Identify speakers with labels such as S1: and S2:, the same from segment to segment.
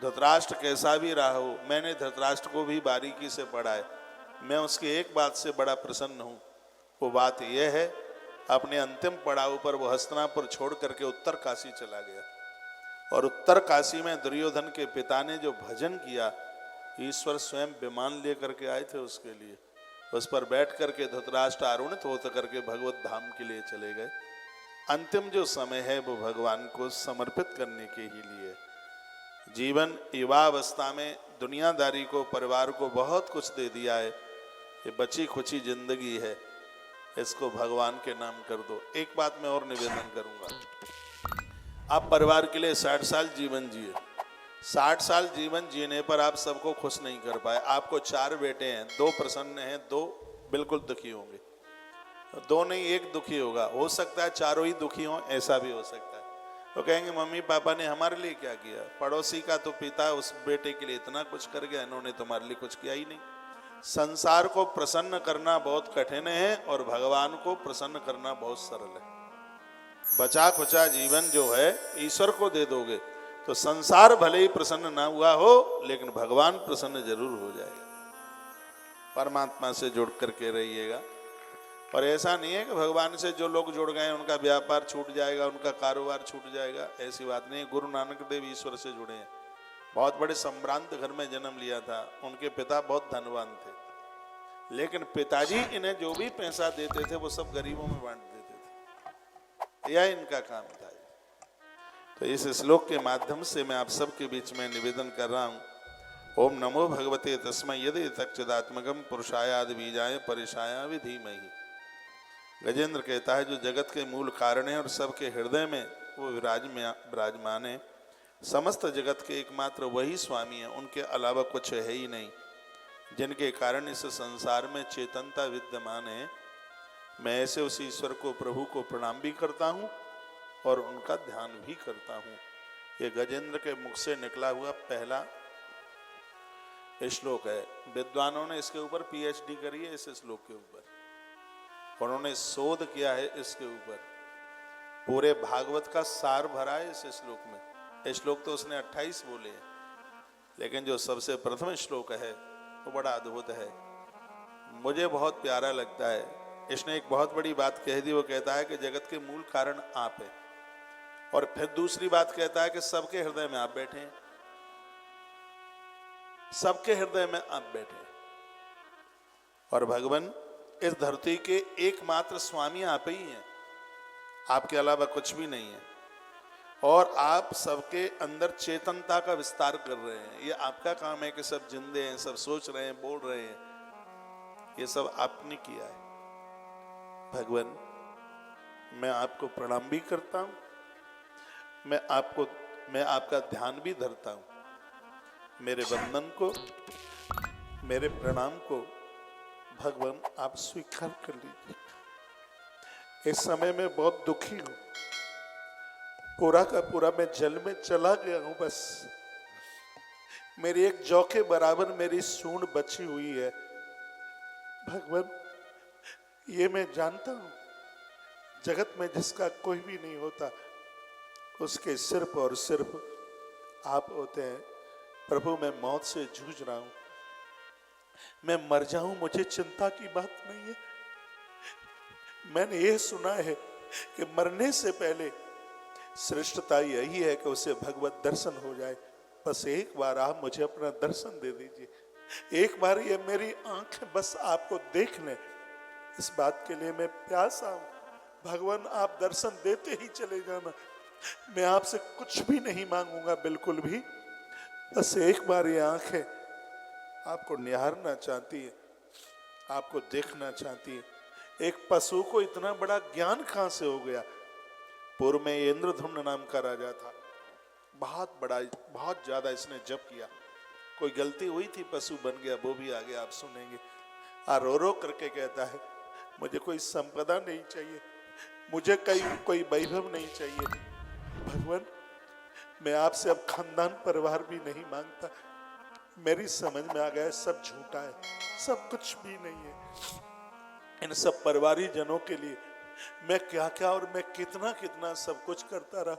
S1: धृतराष्ट्र कैसा भी रहा हो, मैंने धृतराष्ट्र को भी बारीकी से पढ़ा है। मैं उसकी एक बात से बड़ा प्रसन्न हूँ, वो बात यह है अपने अंतिम पड़ाव पर वो हस्तिनापुर छोड़ करके उत्तर काशी चला गया, और उत्तर काशी में दुर्योधन के पिता ने जो भजन किया, ईश्वर स्वयं विमान लेकर के आए थे उसके लिए। उस पर बैठ करके धृतराष्ट्र आरूढ़ित होकर करके भगवत धाम के लिए चले गए। अंतिम जो समय है वो भगवान को समर्पित करने के ही लिए। जीवन युवावस्था में दुनियादारी को, परिवार को बहुत कुछ दे दिया है, ये बची खुची जिंदगी है, इसको भगवान के नाम कर दो। एक बात मैं और निवेदन करूंगा, आप परिवार के लिए 60 साल जीवन जिए। 60 साल जीवन जीने पर आप सबको खुश नहीं कर पाए। आपको 4 बेटे हैं, 2 प्रसन्न हैं, 2 बिल्कुल दुखी होंगे, 2 नहीं 1 दुखी होगा। हो सकता है चारों ही दुखी हों, ऐसा भी हो सकता है। तो कहेंगे मम्मी पापा ने हमारे लिए क्या किया, पड़ोसी का तो पिता उस बेटे के लिए इतना कुछ कर गया, इन्होंने तुम्हारे लिए कुछ किया ही नहीं। संसार को प्रसन्न करना बहुत कठिन है और भगवान को प्रसन्न करना बहुत सरल है। बचा खुचा जीवन जो है ईश्वर को दे दोगे तो संसार भले ही प्रसन्न ना हुआ हो, लेकिन भगवान प्रसन्न जरूर हो जाएगा। परमात्मा से जुड़ करके रहिएगा। और ऐसा नहीं है कि भगवान से जो लोग जुड़ गए उनका व्यापार छूट जाएगा, उनका कारोबार छूट जाएगा, ऐसी बात नहीं। गुरु नानक देव ईश्वर से जुड़े हैं। बहुत बड़े संभ्रांत घर में जन्म लिया था, उनके पिता बहुत धनवान थे, लेकिन पिताजी इन्हें जो भी पैसा देते थे वो सब गरीबों में बांट देते थे, यह इनका काम था। तो इस श्लोक के माध्यम से मैं आप सबके बीच में निवेदन कर रहा हूँ, ओम नमो भगवते तस्मै यदि तच्चिदात्मकं पुरुषायाद बीजाय परिशाया विधीमहि। गजेंद्र कहता है जो जगत के मूल कारण है और सबके हृदय में वो विराजमान है, समस्त जगत के एकमात्र वही स्वामी है, उनके अलावा कुछ है ही नहीं, जिनके कारण इस संसार में चेतनता विद्यमान है। मैं ऐसे उस ईश्वर को, प्रभु को प्रणाम भी करता हूँ और उनका ध्यान भी करता हूँ। ये गजेंद्र के मुख से निकला हुआ पहला श्लोक है। विद्वानों ने इसके ऊपर पीएचडी करी है, इस श्लोक के ऊपर, उन्होंने शोध किया है इसके ऊपर, पूरे भागवत का सार भरा है इस श्लोक में। श्लोक तो उसने 28 बोले हैं, लेकिन जो सबसे प्रथम श्लोक है वो बड़ा अद्भुत है, मुझे बहुत प्यारा लगता है। इसने एक बहुत बड़ी बात कह दी, वो कहता है कि जगत के मूल कारण आप है, और फिर दूसरी बात कहता है कि सबके हृदय में आप बैठे हैं, सबके हृदय में आप बैठे हैं, और भगवान इस धरती के एकमात्र स्वामी आप ही हैं, आपके अलावा कुछ भी नहीं है, और आप सबके अंदर चेतनता का विस्तार कर रहे हैं। ये आपका काम है कि सब जिंदे हैं, सब सोच रहे हैं, बोल रहे हैं, ये सब आपने किया है। भगवान मैं आपको प्रणाम भी करता हूं, मैं आपका ध्यान भी धरता हूं। मेरे वंदन को, मेरे प्रणाम को भगवान आप स्वीकार कर लीजिए। इस समय मैं बहुत दुखी हूं, पूरा का पूरा मैं जल में चला गया हूं, बस मेरी एक जौ के बराबर मेरी सूंड बची हुई है। भगवान ये मैं जानता हूं, जगत में जिसका कोई भी नहीं होता उसके सिर्फ और सिर्फ आप होते हैं। प्रभु मैं मौत से जूझ रहा हूं, मैं मर जाऊं मुझे चिंता की बात नहीं है। मैंने ये सुना है कि मरने से पहले श्रेष्ठता यही है कि उसे भगवत दर्शन हो जाए। बस एक बार आप मुझे अपना दर्शन दे दीजिए, एक बार ये मेरी आंखें बस आपको देख लें, इस बात के लिए मैं प्यासा हूं। भगवान आप दर्शन देते ही चले जाना, मैं आपसे कुछ भी नहीं मांगूंगा, बिल्कुल भी, बस एक बार ये आंखें आपको निहारना चाहती है, आपको देखना चाहती है। एक पशु को इतना बड़ा ज्ञान कहां से हो गया? पूर्व में इंद्रधुम्न नाम का राजा था, बहुत बड़ा, बहुत ज्यादा इसने जप किया, कोई गलती हुई थी, पशु बन गया, वो भी आगे आप सुनेंगे। रो रो करके कहता है मुझे कोई संपदा नहीं चाहिए, मुझे कोई वैभव नहीं चाहिए। भगवान मैं आपसे अब खानदान परिवार भी नहीं मांगता, मेरी समझ में आ गया सब झूठा है, सब कुछ भी नहीं है। इन सब परिवारी जनों के लिए मैं क्या क्या और मैं कितना कितना सब कुछ करता रहा,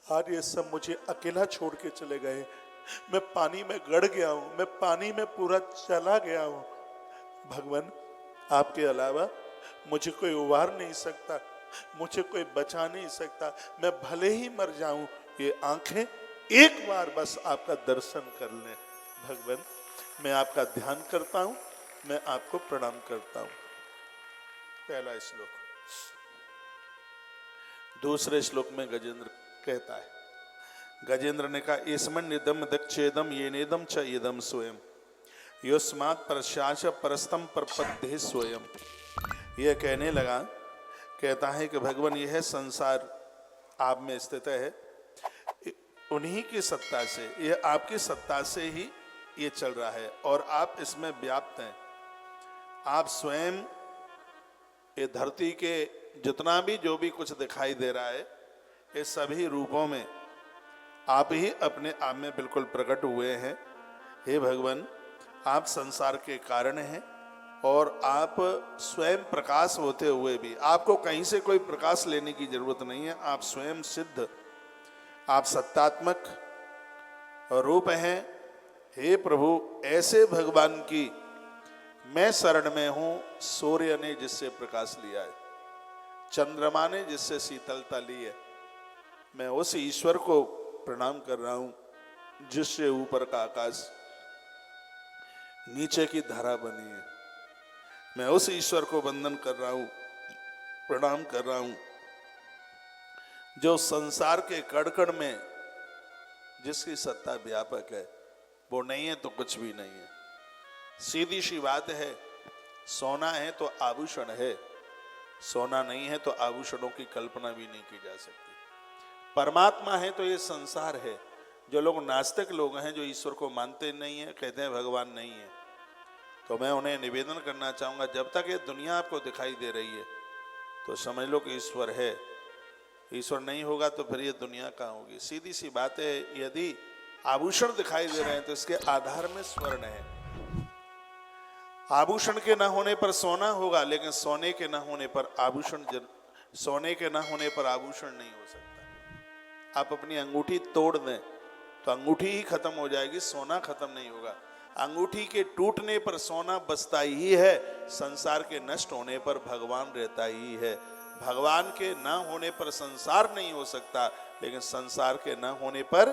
S1: आज ये सब मुझे अकेला छोड़ के चले गए। मैं पानी में गड़ गया हूं, मैं पानी में पूरा चला गया हूं। भगवान, आपके अलावा मुझे कोई उबार नहीं सकता, मुझे कोई बचा नहीं सकता। मैं भले ही मर जाऊं, ये आंखें एक बार बस आपका दर्शन कर लें। भगवान, मैं आपका ध्यान करता हूं, मैं आपको प्रणाम करता हूं। पहला श्लोक। दूसरे श्लोक में गजेंद्र कहता है, गजेंद्र ने कहा, इसमन निदम दक्षेदम ये नेदम च इदम स्वयं योस्मात् परशाच परस्तम परपद्धे स्वयं। यह कहने लगा, कहता है कि भगवान, यह संसार आप में स्थित है, उन्हीं की सत्ता से, यह आपकी सत्ता से ही ये चल रहा है और आप इसमें व्याप्त हैं। आप स्वयं ये धरती के जितना भी जो भी कुछ दिखाई दे रहा है, ये सभी रूपों में आप ही अपने आप में बिल्कुल प्रकट हुए हैं। हे भगवान, आप संसार के कारण हैं और आप स्वयं प्रकाश होते हुए भी आपको कहीं से कोई प्रकाश लेने की जरूरत नहीं है। आप स्वयं सिद्ध, आप सत्तात्मक रूप हैं। हे प्रभु, ऐसे भगवान की मैं शरण में हूं। सूर्य ने जिससे प्रकाश लिया है, चंद्रमा ने जिससे शीतलता ली है, मैं उस ईश्वर को प्रणाम कर रहा हूं जिससे ऊपर का आकाश नीचे की धारा बनी है। मैं उस ईश्वर को वंदन कर रहा हूं, प्रणाम कर रहा हूं, जो संसार के कण-कण में जिसकी सत्ता व्यापक है। वो नहीं है तो कुछ भी नहीं है। सीधी सी बात है, सोना है तो आभूषण है, सोना नहीं है तो आभूषणों की कल्पना भी नहीं की जा सकती। परमात्मा है तो ये संसार है। जो लोग नास्तिक लोग हैं, जो ईश्वर को मानते नहीं है, कहते हैं भगवान नहीं है, तो मैं उन्हें निवेदन करना चाहूँगा, जब तक ये दुनिया आपको दिखाई दे रही है तो समझ लो कि ईश्वर है। ईश्वर नहीं होगा तो फिर ये दुनिया कहाँ होगी। सीधी सी बात है, यदि आभूषण दिखाई दे रहे हैं तो इसके आधार में स्वर्ण है। आभूषण के ना होने पर सोना होगा, लेकिन सोने के ना होने पर आभूषण, सोने के ना होने पर आभूषण नहीं हो सकता। आप अपनी अंगूठी तोड़ दें तो अंगूठी ही खत्म हो जाएगी, सोना खत्म नहीं होगा। अंगूठी के टूटने पर सोना बचता ही है, संसार के नष्ट होने पर भगवान रहता ही है। भगवान के ना होने पर संसार नहीं हो सकता, लेकिन संसार के ना होने पर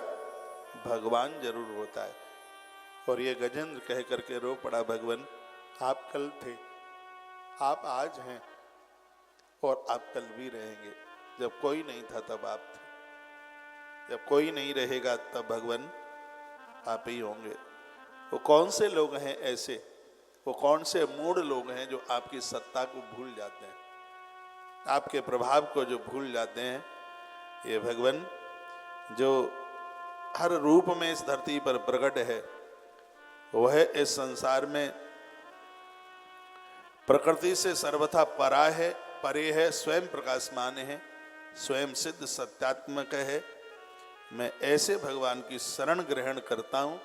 S1: भगवान जरूर होता है। और ये गजेंद्र कह करके रो पड़ा, भगवान, आप कल थे, आप आज हैं और आप कल भी रहेंगे। जब कोई नहीं था तब आप थे, जब कोई नहीं रहेगा तब भगवान आप ही होंगे। वो कौन से लोग हैं ऐसे, वो कौन से मूढ़ लोग हैं जो आपकी सत्ता को भूल जाते हैं, आपके प्रभाव को जो भूल जाते हैं। ये भगवान जो हर रूप में इस धरती पर प्रकट है, वह इस संसार में प्रकृति से सर्वथा परा है, परे है, स्वयं प्रकाशमान है, स्वयं सिद्ध सत्यात्मक है। मैं ऐसे भगवान की शरण ग्रहण करता हूँ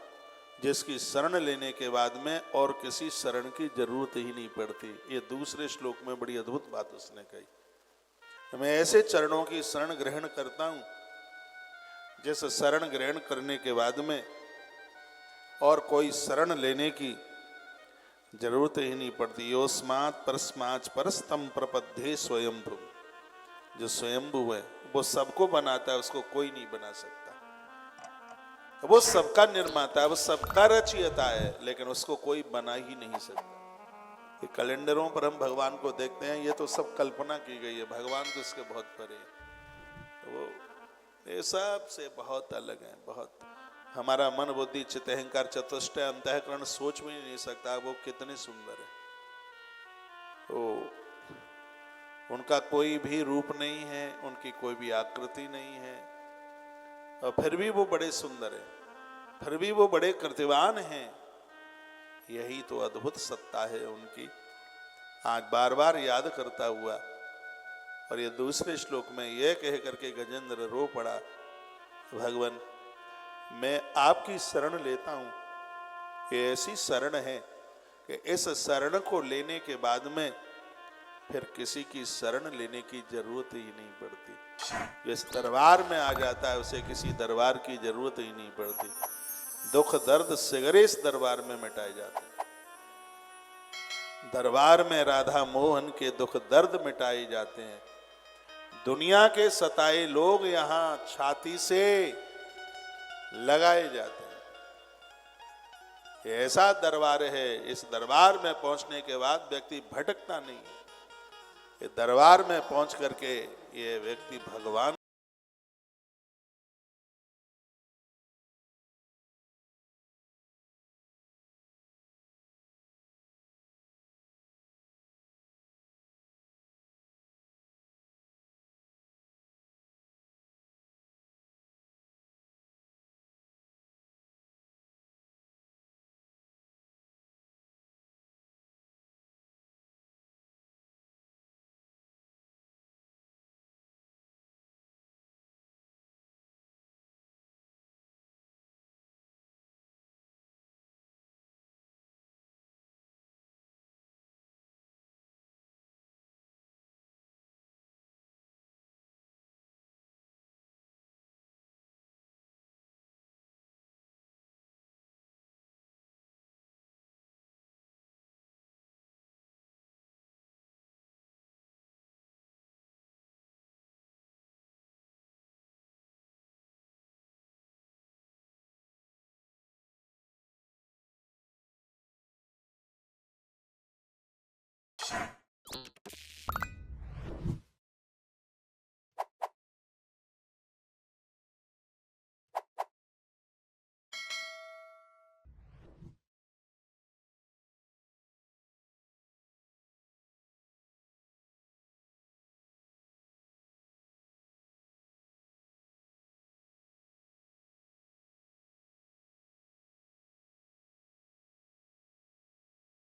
S1: जिसकी शरण लेने के बाद में और किसी शरण की जरूरत ही नहीं पड़ती। ये दूसरे श्लोक में बड़ी अद्भुत बात उसने कही। मैं ऐसे चरणों की शरण ग्रहण करता हूँ जिस शरण ग्रहण करने के बाद में और कोई शरण लेने की जरूरत ही नहीं पड़ती। योस्मात् परस्माच् परस्तम प्रपद्धे स्वयंभू। जो स्वयंभू है वो सबको बनाता है, उसको कोई नहीं बना सकता। वो सबका निर्माता है, वो सबका रचयिता है, लेकिन उसको कोई बना ही नहीं सकता। ये कैलेंडरों पर हम भगवान को देखते हैं, ये तो सब कल्पना की गई है, भगवान तो इसके बहुत परे है। वो ये सब से बहुत अलग है, बहुत। हमारा मन बुद्धि चित्त अहंकार चतुष्टय अंतःकरण सोच भी नहीं सकता वो कितने सुंदर है। तो उनका कोई भी रूप नहीं है, उनकी कोई भी आकृति नहीं है, और फिर भी वो बड़े सुंदर है, फिर भी वो बड़े कृतिवान हैं। यही तो अद्भुत सत्ता है उनकी। आज बार बार याद करता हुआ, और ये दूसरे श्लोक में यह कह करके गजेंद्र रो पड़ा, भगवान मैं आपकी शरण लेता हूं। ये ऐसी शरण है कि इस शरण को लेने के बाद में फिर किसी की शरण लेने की जरूरत ही नहीं पड़ती। जिस दरबार में आ जाता है उसे किसी दरबार की जरूरत ही नहीं पड़ती। दुख दर्द सिगरे इस दरबार में मिटाए जाते हैं। दरबार में राधा मोहन के दुख दर्द मिटाए जाते हैं। दुनिया के सताए लोग यहां छाती से लगाए जाते हैं। ये ऐसा दरबार है, इस दरबार में पहुंचने के बाद व्यक्ति भटकता नहीं है। ये दरबार में पहुंच करके ये व्यक्ति भगवान